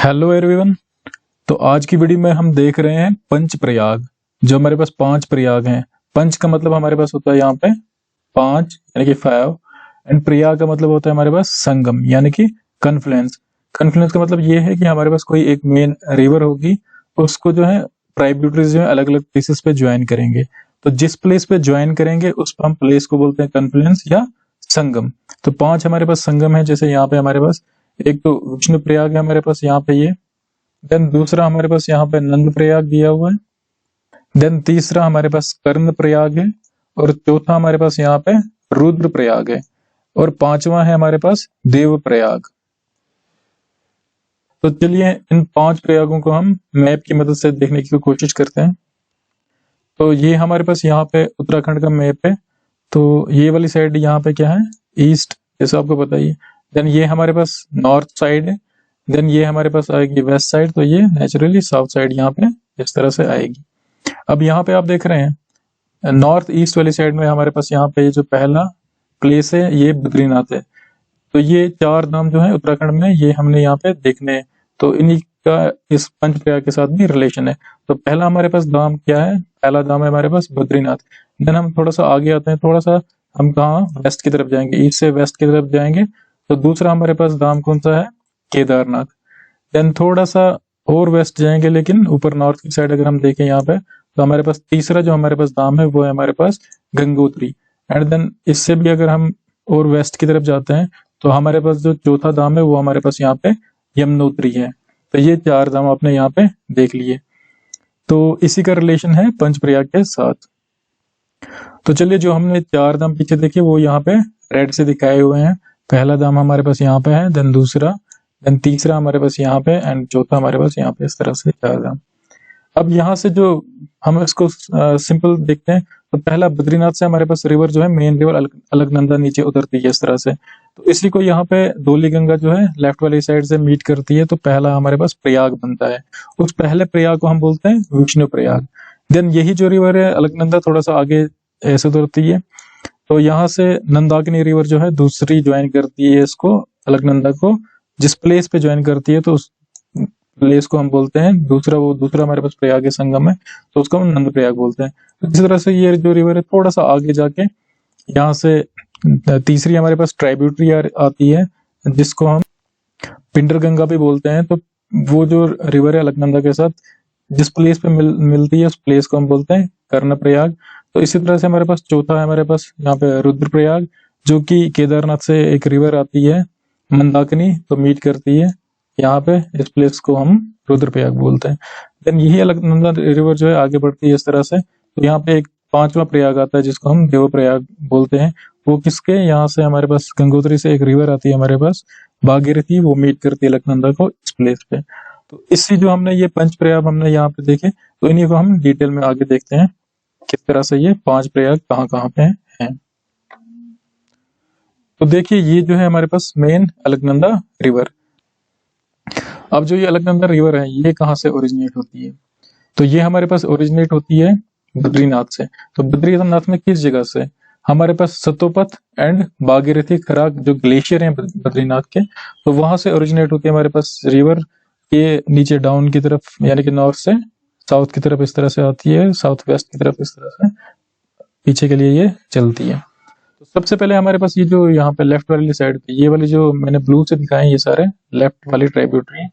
Hello everyone. तो आज की वीडियो में हम देख रहे हैं पंच प्रयाग। जो हमारे पास 5 प्रयाग हैं। पंच का मतलब हमारे पास होता है यहाँ पे 5 यानी कि 5, एंड प्रयाग का मतलब होता है हमारे पास संगम यानी कि कन्फ्लुएंस। कन्फ्लुएंस का मतलब ये है कि हमारे पास कोई एक मेन रिवर होगी, उसको जो है ट्राइब्यूटरीज जो है अलग अलग प्लेसेस पे ज्वाइन करेंगे। तो जिस प्लेस पे ज्वाइन करेंगे उस हम प्लेस को बोलते हैं कन्फ्लुएंस या संगम। तो 5 हमारे पास संगम है। जैसे यहाँ पे हमारे पास एक तो विष्णु प्रयाग है हमारे पास यहाँ पे ये, देन दूसरा हमारे पास यहाँ पे नंद प्रयाग दिया हुआ है, देन तीसरा हमारे पास कर्ण प्रयाग है, और चौथा हमारे पास यहाँ पे रुद्र प्रयाग है, और पांचवा है हमारे पास देव प्रयाग। तो चलिए इन 5 प्रयागों को हम मैप की मदद से देखने की कोशिश करते हैं। तो ये हमारे पास यहाँ पे उत्तराखंड का मैप है। तो ये वाली साइड यहाँ पे क्या है, ईस्ट, जैसे आपको पता ही है। देन ये हमारे पास नॉर्थ साइड है, देन ये हमारे पास आएगी वेस्ट साइड, तो ये नेचुरली साउथ साइड यहाँ पे इस तरह से आएगी। अब यहाँ पे आप देख रहे हैं नॉर्थ ईस्ट वाली साइड में हमारे पास यहाँ पे जो पहला प्लेस है ये बद्रीनाथ है। तो ये 4 धाम जो है उत्तराखंड में, ये हमने यहाँ पे देखने हैं। तो इन्हीं का इस पंच प्रयाग के साथ भी रिलेशन है। तो पहला हमारे पास धाम क्या है, पहला धाम है हमारे पास बद्रीनाथ। देन हम थोड़ा सा आगे आते हैं, थोड़ा सा हम कहाँ वेस्ट की तरफ जाएंगे, ईस्ट से वेस्ट की तरफ जाएंगे। तो दूसरा हमारे पास धाम कौन सा है, केदारनाथ। देन थोड़ा सा और वेस्ट जाएंगे, लेकिन ऊपर नॉर्थ की साइड अगर हम देखें यहाँ पे, तो हमारे पास तीसरा जो हमारे पास धाम है वो है हमारे पास गंगोत्री। एंड देन इससे भी अगर हम और वेस्ट की तरफ जाते हैं तो हमारे पास जो चौथा धाम है वो हमारे पास यहाँ पे यमुनोत्री है। तो ये 4 धाम आपने यहाँ पे देख लिए। तो इसी का रिलेशन है पंचप्रयाग के साथ। तो चलिए जो हमने 4 धाम पीछे देखे वो यहाँ पे रेड से दिखाए हुए हैं। पहला धाम हमारे पास यहाँ पे है, देन दूसरा, देन तीसरा हमारे पास यहाँ पे, एंड चौथा हमारे पास यहाँ पे। इस तरह से 4 धाम। अब यहाँ से जो हम इसको सिंपल देखते हैं, तो पहला बद्रीनाथ से हमारे पास रिवर जो है मेन रिवर अलकनंदा नीचे उतरती है इस तरह से। तो इसी को यहाँ पे धौली गंगा जो है लेफ्ट वाली साइड से मीट करती है, तो पहला हमारे पास प्रयाग बनता है। उस पहले प्रयाग को हम बोलते हैं विष्णु प्रयाग। देन यही जो रिवर है अलकनंदा थोड़ा सा आगे ऐसे उतरती है, तो यहाँ से नंदाकिनी रिवर जो है दूसरी ज्वाइन करती है इसको, अलकनंदा को जिस प्लेस पे ज्वाइन करती है, तो उस प्लेस को हम बोलते हैं दूसरा, वो दूसरा हमारे पास प्रयाग है संगम है, तो उसको हम नंद प्रयाग बोलते हैं। तो इस तरह से ये जो रिवर है थोड़ा सा आगे जाके यहाँ से तीसरी हमारे पास ट्राइब्यूटरी आती है जिसको हम पिंडर गंगा भी बोलते हैं। तो वो जो रिवर है अलकनंदा के साथ जिस प्लेस पे मिलती है उस प्लेस को हम बोलते हैं कर्ण प्रयाग। तो इसी तरह से हमारे पास चौथा है हमारे पास यहाँ पे रुद्र प्रयाग, जो कि केदारनाथ से एक रिवर आती है मंदाकिनी, तो मीट करती है यहाँ पे, इस प्लेस को हम रुद्र प्रयाग बोलते हैं। देन यही अलकनंदा रिवर जो है आगे बढ़ती है इस तरह से। तो यहाँ पे एक 5वां प्रयाग आता है जिसको हम देव प्रयाग बोलते हैं। वो किसके, यहाँ से हमारे पास गंगोत्री से एक रिवर आती है हमारे पास भागीरथी, वो मीट करती है अलकनंदा को इस प्लेस पे। तो इसी जो हमने ये पंच प्रयाग हमने यहाँ पे देखे, तो इन्हीं को हम डिटेल में आगे देखते हैं किस तरह से ये 5 प्रयाग कहाँ कहाँ पे हैं। तो देखिए ये जो है हमारे पास मेन अलकनंदा रिवर। अब जो ये अलकनंदा रिवर है ये कहाँ से ओरिजिनेट होती है, तो ये हमारे पास ओरिजिनेट होती है बद्रीनाथ से। तो बद्रीनाथ में किस जगह से, हमारे पास सतोपथ एंड भागीरथी खराग जो ग्लेशियर हैं बद्रीनाथ के, तो वहां से ओरिजिनेट होती है हमारे पास रिवर के नीचे डाउन की तरफ, यानी कि नॉर्थ से साउथ की तरफ इस तरह से आती है, साउथ वेस्ट की तरफ इस तरह से पीछे के लिए ये चलती है। तो सबसे पहले हमारे पास ये जो यहाँ पे लेफ्ट वाली साइड पे ये वाली जो मैंने ब्लू से दिखाए ये सारे लेफ्ट वाली ट्राइब्यूटरी,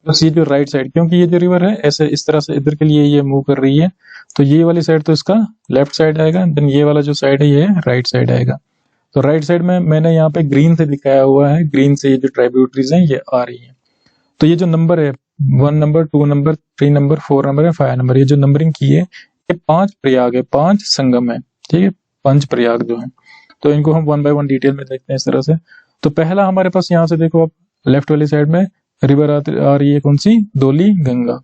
बस ये जो राइट साइड, क्योंकि ये जो रिवर है ऐसे इस तरह से इधर के लिए ये मूव कर रही है, तो ये वाली साइड तो इसका लेफ्ट साइड आएगा, देन ये वाला जो साइड है ये राइट साइड आएगा। तो राइट साइड में मैंने यहाँ पे ग्रीन से दिखाया हुआ है, ग्रीन से ये जो ट्राइब्यूटरीज हैं ये आ रही है। तो ये जो नंबर है 1 नंबर, 2 नंबर, 3 नंबर, 4 नंबर है, 5 नंबर, ये जो नंबरिंग की है ये 5 प्रयाग है, 5 संगम है, ठीक है, पंच प्रयाग जो है। तो इनको हम 1 बाय 1 डिटेल में देखते हैं इस तरह से। तो पहला हमारे पास यहाँ से देखो आप लेफ्ट वाली साइड में रिवर आ रही है कौन सी, धौली गंगा।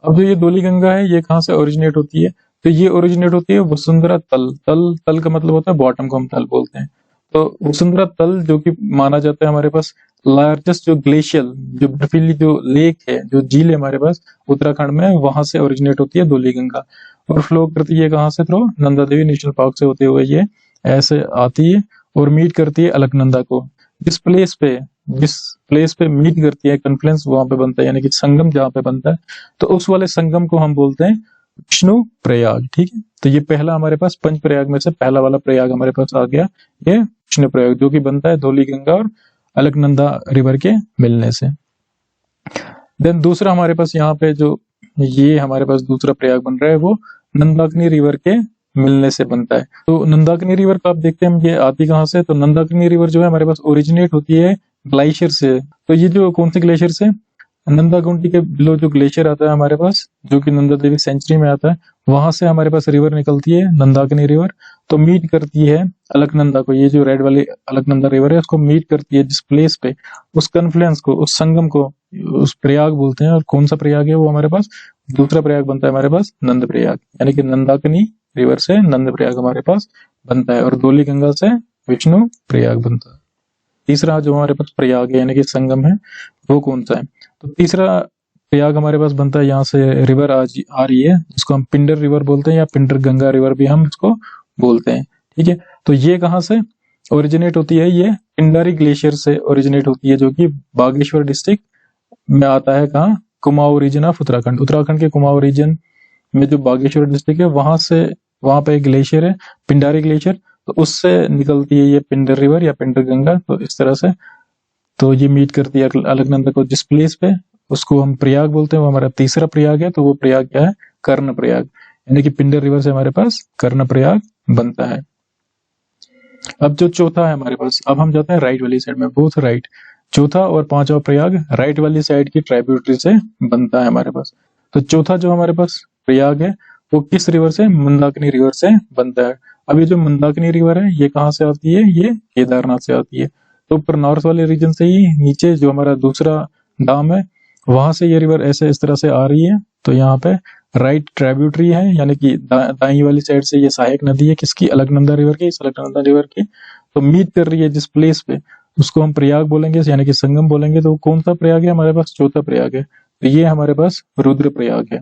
अब जो ये धौली गंगा है ये कहाँ से ओरिजिनेट होती है, तो ये ओरिजिनेट होती है वसुंधरा तल। तल का मतलब होता है बॉटम को हम तल बोलते हैं। तो वसुंधरा तल जो कि माना जाता है हमारे पास लार्जेस्ट जो ग्लेशियल जो बर्फीली जो लेक है, जो झील है हमारे पास उत्तराखंड में, वहां से ओरिजिनेट होती है धौली गंगा और फ्लो करती है कहाँ से, through Nanda Devi national park से होते हुए ये ऐसे आती है और मीट करती है अलकनंदा को। जिस प्लेस पे जिस प्लेस पे मीट करती है, कन्फ्लुएंस वहां पे बनता है, यानी कि संगम जहाँ पे बनता है, तो उस वाले संगम को हम बोलते हैं विष्णु प्रयाग। ठीक है, तो ये पहला हमारे पास पंच प्रयाग में से पहला वाला प्रयाग हमारे पास आ गया, ये विष्णु प्रयाग, जो कि बनता है धौली गंगा और अलकनंदा रिवर के मिलने से। देन दूसरा हमारे पास यहाँ पे जो ये हमारे पास दूसरा प्रयाग बन रहा है वो नंदाकिनी रिवर के मिलने से बनता है। तो नंदाकिनी रिवर का आप देखते हैं ये आती कहाँ से, तो नंदाकिनी रिवर जो है हमारे पास ओरिजिनेट होती है ग्लेशियर से। तो ये जो कौन से ग्लेशियर से, नंदा काउंटी के बिलो जो ग्लेशियर आता है हमारे पास, जो कि नंदा देवी सेंचुरी में आता है, वहां से हमारे पास रिवर निकलती है नंदाकिनी रिवर, तो मीट करती है अलकनंदा को। ये जो रेड वाली अलकनंदा रिवर है उसको मीट करती है जिस प्लेस पे, उस कन्फ्लुएंस को, उस संगम को, उस प्रयाग बोलते हैं। और कौन सा प्रयाग है वो हमारे पास, दूसरा प्रयाग बनता है हमारे पास नंद प्रयाग, यानी कि नंदाकिनी रिवर से नंद प्रयाग हमारे पास बनता है, और धौली गंगा से विष्णु प्रयाग बनता है। तीसरा जो हमारे पास प्रयाग है यानी कि संगम है वो कौन सा है, तो तीसरा प्रयाग हमारे पास बनता है, यहाँ से रिवर आ रही है जिसको हम पिंडर रिवर बोलते हैं, या पिंडर गंगा रिवर भी हम इसको बोलते हैं। ठीक है, तो ये कहाँ से ओरिजिनेट होती है, ये पिंडारी ग्लेशियर से ओरिजिनेट होती है, जो कि बागेश्वर डिस्ट्रिक्ट में आता है। कहाँ, कुमाऊं रीजन ऑफ उत्तराखंड, उत्तराखंड के कुमाऊं रीजन में जो बागेश्वर डिस्ट्रिक्ट है वहां से, वहां पे एक ग्लेशियर है पिंडारी ग्लेशियर, तो उससे निकलती है ये पिंडर रिवर या पिंडर गंगा। तो इस तरह से तो ये मीट करती है अलकनंदा को जिस प्लेस पे, उसको हम प्रयाग बोलते हैं, वो हमारा तीसरा प्रयाग है। तो वो प्रयाग क्या है, कर्ण प्रयाग, यानी कि पिंडर रिवर से हमारे पास कर्ण प्रयाग बनता है। अब जो चौथा है हमारे पास, अब हम जाते हैं राइट वाली साइड में, बोथ राइट। चौथा और पांचवा प्रयाग राइट वाली साइड की ट्राइब्यूटरी से बनता है हमारे पास। तो चौथा जो हमारे पास प्रयाग है वो किस रिवर से, मंदाकिनी रिवर से बनता है। अब ये जो मंदाकिनी रिवर है ये कहाँ से आती है, ये केदारनाथ से आती है। तो ऊपर नॉर्थ वाले रीजन से ही नीचे जो हमारा दूसरा डाम है वहां से ये रिवर ऐसे इस तरह से आ रही है। तो यहाँ पे राइट ट्राइब्यूटरी है, यानी कि दाई वाली साइड से ये सहायक नदी है किसकी, अलकनंदा रिवर की, इस अलकनंदा रिवर की। तो मीट कर रही है जिस प्लेस पे, उसको हम प्रयाग बोलेंगे, यानी कि संगम बोलेंगे। तो कौन सा प्रयाग है हमारे पास, चौथा प्रयाग है। तो ये हमारे पास रुद्र प्रयाग है।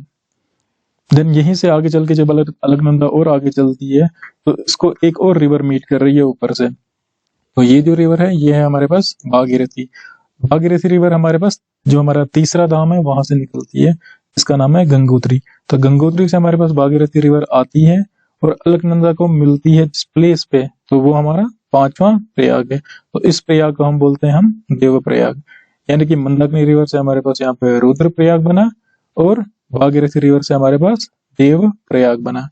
देन यहीं से आगे चल के जब अलकनंदा और आगे चलती है तो इसको एक और रिवर मीट कर रही है ऊपर से। तो ये जो रिवर है ये है हमारे पास भागीरथी। भागीरथी रिवर हमारे पास जो हमारा तीसरा धाम है वहां से निकलती है, इसका नाम है गंगोत्री। तो गंगोत्री से हमारे पास भागीरथी रिवर आती है और अलकनंदा को मिलती है जिस प्लेस पे, तो वो हमारा पांचवा प्रयाग है। तो इस प्रयाग को हम बोलते हैं हम देव प्रयाग, यानी कि मंदाकिनी रिवर से हमारे पास यहाँ पे रुद्र प्रयाग बना और भागीरथी रिवर से हमारे पास देव प्रयाग बना।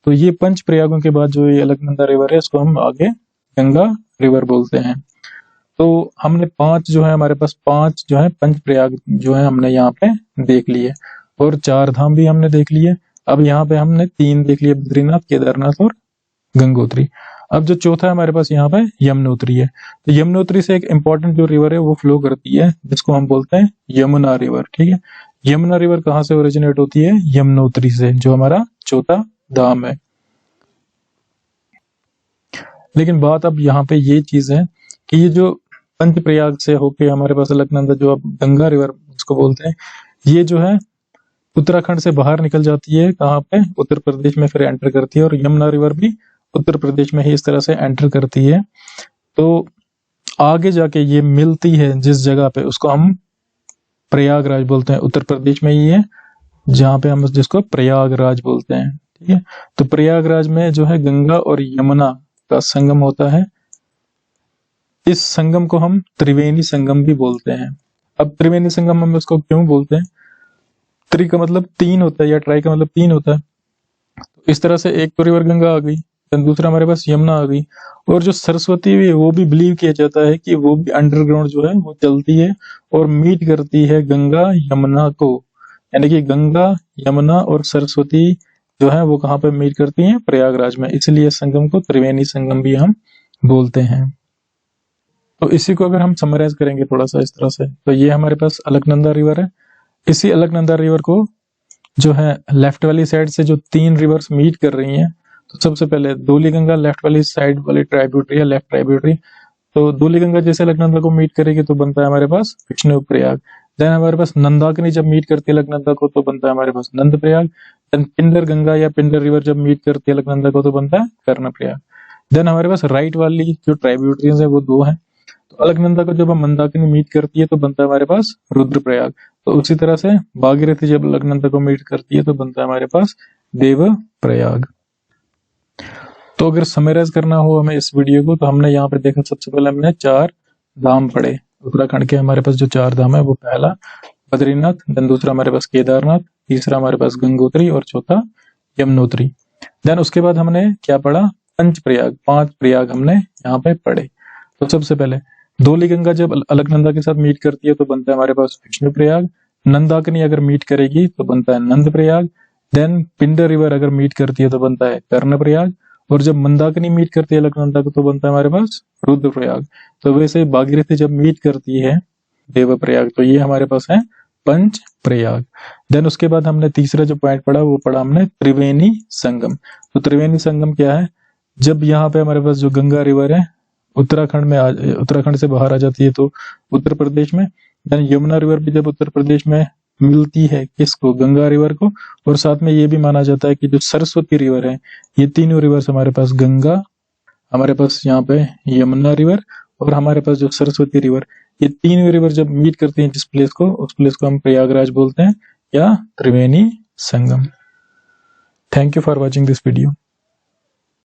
तो ये पंच प्रयागों के बाद जो ये अलकनंदा रिवर है इसको हम आगे गंगा रिवर बोलते हैं। तो हमने पांच जो है हमारे पास, पांच जो है पंच प्रयाग जो है हमने यहाँ पे देख लिए, और चार धाम भी हमने देख लिए। अब यहाँ पे हमने तीन देख लिए, बद्रीनाथ, केदारनाथ और गंगोत्री। अब जो चौथा है हमारे पास यहाँ पे यमुनोत्री है। तो यमुनोत्री से एक इम्पोर्टेंट जो रिवर है वो फ्लो करती है जिसको हम बोलते हैं यमुना रिवर। ठीक है, यमुना रिवर कहाँ से ओरिजिनेट होती है, यमुनोत्री से, जो हमारा चौथा धाम है। लेकिन बात अब यहाँ पे ये चीज है कि ये जो पंच प्रयाग से होके हमारे पास अलकनंदा जो अब गंगा रिवर जिसको बोलते हैं, ये जो है उत्तराखंड से बाहर निकल जाती है, कहाँ पे, उत्तर प्रदेश में फिर एंटर करती है, और यमुना रिवर भी उत्तर प्रदेश में ही इस तरह से एंटर करती है। तो आगे जाके ये मिलती है जिस जगह पे, उसको हम प्रयागराज बोलते हैं। उत्तर प्रदेश में ही है जहाँ पे हम जिसको प्रयागराज बोलते हैं। ठीक है, तो प्रयागराज में जो है गंगा और यमुना का संगम होता है। इस संगम को हम त्रिवेणी संगम भी बोलते हैं। अब त्रिवेणी संगम हम इसको क्यों बोलते हैं, त्रि का मतलब तीन होता है या ट्राई का मतलब तीन होता है। तो इस तरह से एक तो रिवर गंगा आ गई, दूसरा हमारे पास यमुना आ गई, और जो सरस्वती भी है वो भी बिलीव किया जाता है कि वो भी अंडरग्राउंड जो है वो चलती है और मीट करती है गंगा यमुना को, यानी कि गंगा यमुना और सरस्वती जो है वो कहाँ पे मीट करती हैं, प्रयागराज में। इसलिए संगम को त्रिवेणी संगम भी हम बोलते हैं। तो इसी को अगर हम समराइज करेंगे थोड़ा सा इस तरह से, तो ये हमारे पास अलकनंदा रिवर है। इसी अलकनंदा रिवर को जो है लेफ्ट वाली साइड से जो तीन रिवर्स मीट कर रही हैं, तो सबसे पहले धौली गंगा लेफ्ट वाली साइड वाली ट्राइब्यूटरी है, लेफ्ट ट्राइब्यूटरी। तो धौली गंगा जैसे अलकनंदा को मीट करेगी तो बनता है हमारे पास विष्णु प्रयाग। देन हमारे पास नंदाकिनी जब मीट करती है अलकनंदा को तो बनता है हमारे पास नंद प्रयाग। देन पिंडर गंगा या पिंडर रिवर जब मीट करती है अलकनंदा को तो बनता है कर्ण प्रयाग। देन हमारे पास राइट वाली जो ट्राइब्यूटरीज है वो दो है, तो अलकनंदा को जब हम मंदाकिनी मीट करती है तो बनता है हमारे पास रुद्रप्रयाग। तो उसी तरह से भागीरथी जब अलकनंदा को मीट करती है तो बनता है हमारे पास देवप्रयाग। तो अगर समराइज करना हो हमें इस वीडियो को, तो हमने यहाँ पे देखा, सबसे पहले हमने 4 धाम पढ़े उत्तराखंड के। हमारे पास जो 4 धाम है वो पहला बद्रीनाथ, देन दूसरा हमारे पास केदारनाथ, तीसरा हमारे पास गंगोत्री और चौथा यमुनोत्री। देन उसके बाद हमने क्या पढ़ा, पंच प्रयाग, 5 प्रयाग हमने यहाँ पे पढ़े। तो सबसे पहले धौली गंगा जब अलकनंदा के साथ मीट करती है तो बनता है हमारे पास विष्णु प्रयाग। नंदाकिनी अगर मीट करेगी तो बनता है नंद प्रयाग। देन पिंडर रिवर अगर मीट करती है तो बनता है कर्ण प्रयाग। और जब मंदाकिनी मीट करती है अलकनंदा को तो बनता है हमारे पास रुद्रप्रयाग। तो वैसे भागीरथी जब मीट करती है देवप्रयाग, तो ये हमारे पास है पंच प्रयाग। देन उसके बाद हमने तीसरा जो पॉइंट पढ़ा वो पढ़ा हमने त्रिवेणी संगम। तो त्रिवेणी संगम क्या है, जब यहाँ पे हमारे पास जो गंगा रिवर है उत्तराखंड से बाहर आ जाती है तो उत्तर प्रदेश में, देन यमुना रिवर भी जब उत्तर प्रदेश में मिलती है किसको, गंगा रिवर को। और साथ में ये भी माना जाता है कि जो सरस्वती रिवर है, ये तीनों रिवर्स हमारे पास गंगा, हमारे पास यहाँ पे यमुना रिवर और हमारे पास जो सरस्वती रिवर, ये तीनों रिवर जब मीट करती हैं जिस प्लेस को, उस प्लेस को हम प्रयागराज बोलते हैं या Triveni Sangam. Thank you for watching this video.